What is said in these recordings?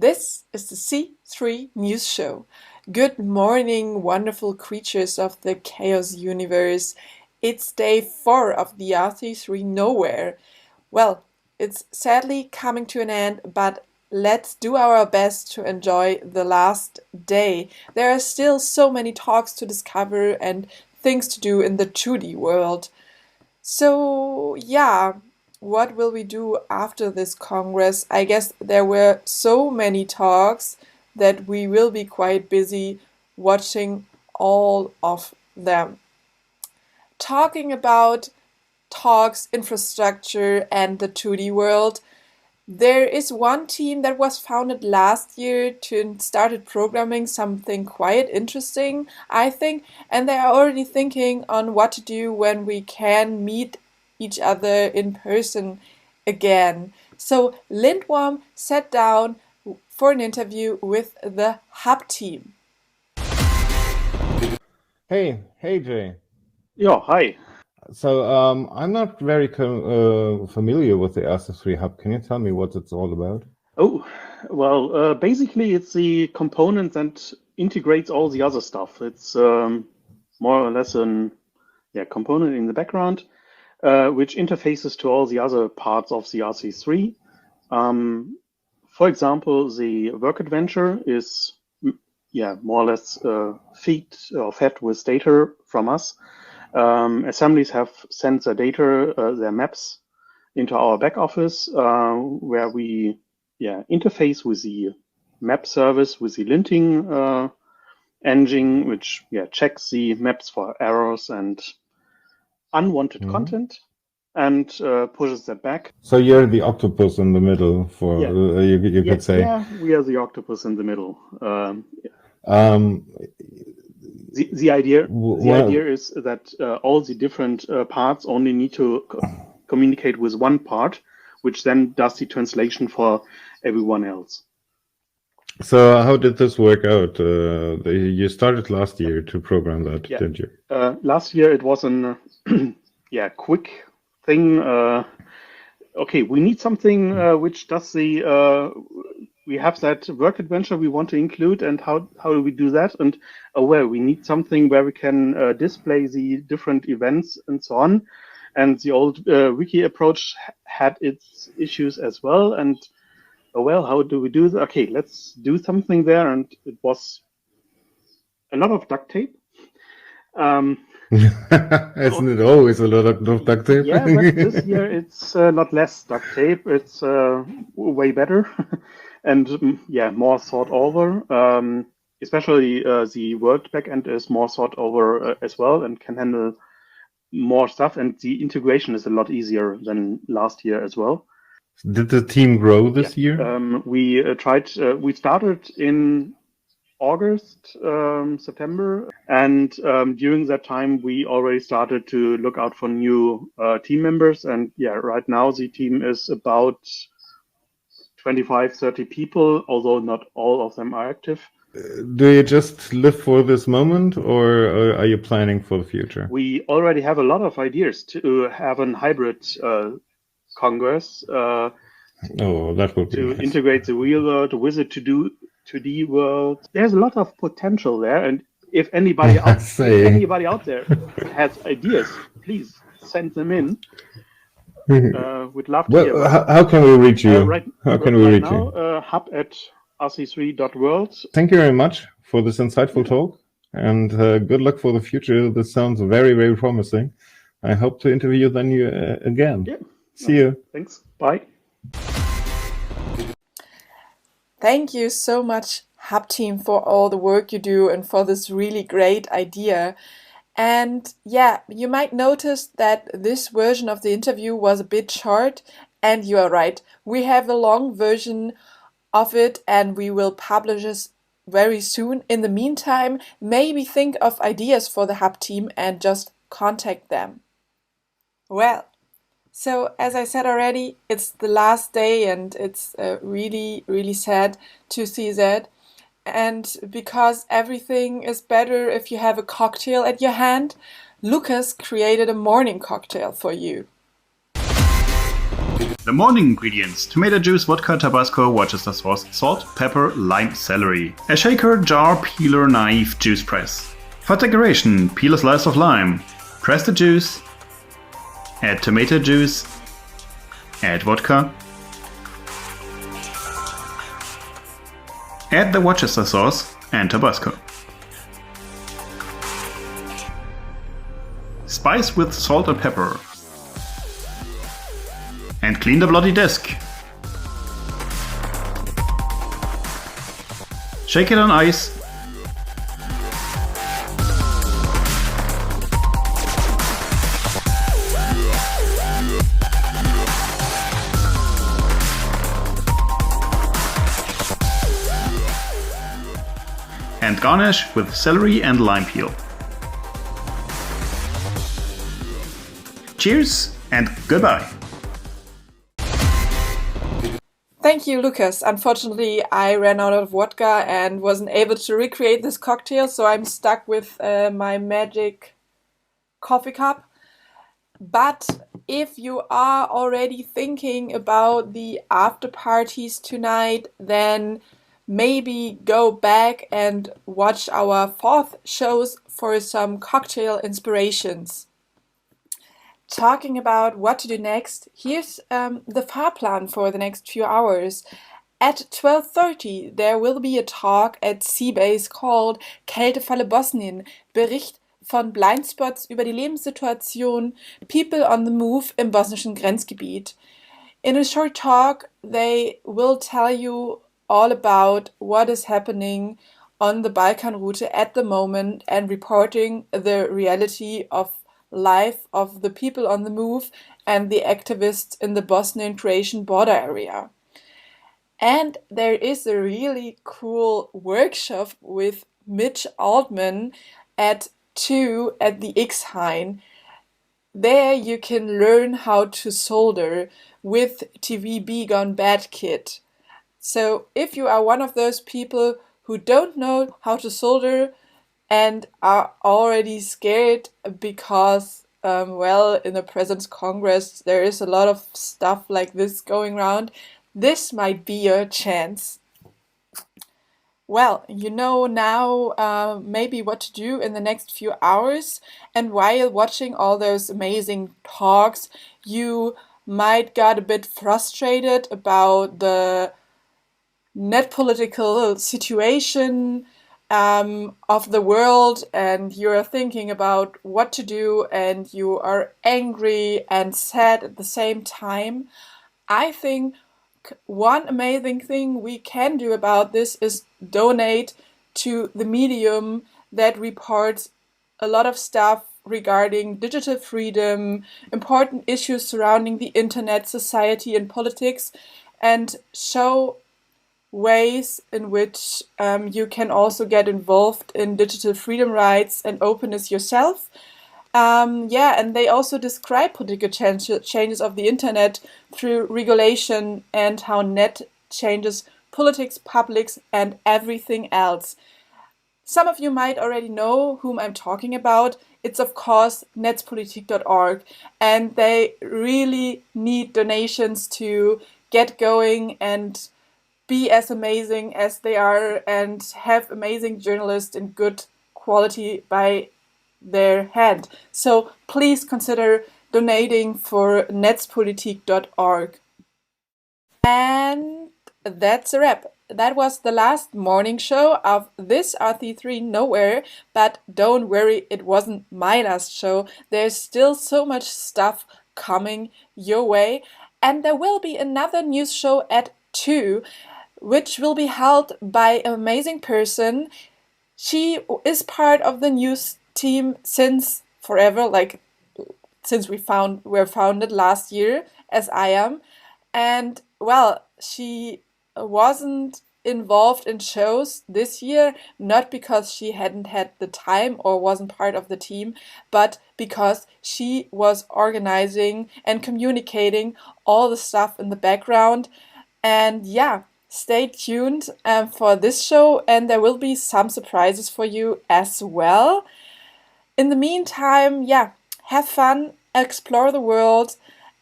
This is the C3 News Show. Good morning, wonderful creatures of the chaos universe. It's day 4 of the rc3 Nowhere. Well, it's sadly coming to an end, but let's do our best to enjoy the last day. There are still so many talks to discover and things to do in the 2D world. So, yeah, what will we do after this Congress? I guess there were so many talks that we will be quite busy watching all of them. Talking about talks, infrastructure, and the 2D world, there is one team that was founded last year to started programming something quite interesting, I think, and they are already thinking on what to do when we can meet each other in person again. So Lindworm sat down for an interview with the Hub team. Hey Jay. Yeah, hi. So I'm not very familiar with the rc3 Hub. Can you tell me what it's all about? Oh, well, basically it's the component that integrates all the other stuff. It's more or less a component in the background, which interfaces to all the other parts of the rc3. For example, the work adventure is more or less fed with data from us. Assemblies have sent their data, their maps, into our back office, where we interface with the map service, with the linting engine, which checks the maps for errors and unwanted content, and pushes that back. So you're the octopus in the middle, for you could say. Yeah, we are the octopus in the middle. The idea is that all the different parts only need to communicate with one part, which then does the translation for everyone else. So how did this work out? You started last year to program that, didn't you? Last year it was an quick thing. Okay, we need something which does the we have that work adventure we want to include, and how do we do that? And we need something where we can display the different events and so on. And the old wiki approach had its issues as well. And how do we do that? Okay, let's do something there. And it was a lot of duct tape. Isn't it always a lot of duct tape? Yeah, but this year it's not less duct tape. It's way better. And more thought over, especially the Word backend is more thought over as well and can handle more stuff. And the integration is a lot easier than last year as well. Did the team grow this year? We tried. We started in August, September, and during that time we already started to look out for new team members. And right now the team is about 25-30 people, although not all of them are active. Do you just live for this moment, or are you planning for the future? We already have a lot of ideas to have a hybrid Congress. That would be to nice. Integrate the real world with the 2D world. There's a lot of potential there, and if anybody out there has ideas, please send them in. We'd love to hear. How can we reach you? How can we reach you? hub@rc3.world. Thank you very much for this insightful talk, and good luck for the future. This sounds very, very promising. I hope to interview you again. Yeah. See you. Thanks. Bye. Thank you so much, Hub team, for all the work you do and for this really great idea. And you might notice that this version of the interview was a bit short, and you are right. We have a long version of it and we will publish it very soon. In the meantime, maybe think of ideas for the Hub team and just contact them. Well, so as I said already, it's the last day and it's really, really sad to see that. And because everything is better if you have a cocktail at your hand, Lucas created a morning cocktail for you. The morning ingredients: tomato juice, vodka, Tabasco, Worcester sauce, salt, pepper, lime, celery. A shaker, jar, peeler, knife, juice press. For decoration, peel a slice of lime. Press the juice. Add tomato juice. Add vodka. Add the Worcester sauce and Tabasco. Spice with salt and pepper. And clean the bloody desk. Shake it on ice. And garnish with celery and lime peel. Cheers and goodbye. Thank you, Lucas. Unfortunately, I ran out of vodka and wasn't able to recreate this cocktail, so I'm stuck with my magic coffee cup. But if you are already thinking about the after parties tonight, then maybe go back and watch our 4th shows for some cocktail inspirations. Talking about what to do next, here's the Fahrplan for the next few hours. At 12:30 there will be a talk at Seabase called Kältefalle Bosnien, Bericht von Blindspots über die Lebenssituation People on the Move im bosnischen Grenzgebiet. In a short talk they will tell you all about what is happening on the Balkan route at the moment and reporting the reality of life of the people on the move and the activists in the Bosnian-Croatian border area. And there is a really cool workshop with Mitch Altman at 2 at the X-Hain. There you can learn how to solder with TVB Gone Bad Kit. So if you are one of those people who don't know how to solder and are already scared because, in the President's Congress there is a lot of stuff like this going around, this might be your chance. Well, you know now maybe what to do in the next few hours, and while watching all those amazing talks, you might get a bit frustrated about the net political situation of the world, and you're thinking about what to do, and you are angry and sad at the same time. I think one amazing thing we can do about this is donate to the medium that reports a lot of stuff regarding digital freedom, important issues surrounding the internet, society, and politics, and show ways in which you can also get involved in digital freedom rights and openness yourself. And they also describe political changes of the internet through regulation and how net changes politics, publics, and everything else. Some of you might already know whom I'm talking about. It's of course netzpolitik.org, and they really need donations to get going and be as amazing as they are and have amazing journalists in good quality by their hand. So please consider donating for netzpolitik.org. And that's a wrap. That was the last morning show of this RC3 Nowhere, but don't worry, it wasn't my last show. There's still so much stuff coming your way, and there will be another news show at 2, which will be held by an amazing person. She is part of the news team since forever, like since we were founded last year, as I am. And well, she wasn't involved in shows this year, not because she hadn't had the time or wasn't part of the team, but because she was organizing and communicating all the stuff in the background. And yeah, stay tuned for this show, and there will be some surprises for you as well. In the meantime, have fun, explore the world,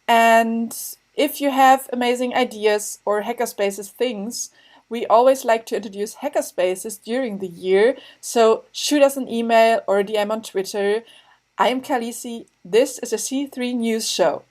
and If you have amazing ideas or Hackerspaces things, we always like to introduce Hackerspaces during the year, so shoot us an email or a DM on Twitter. I am Kalisi. This is a C3 News Show.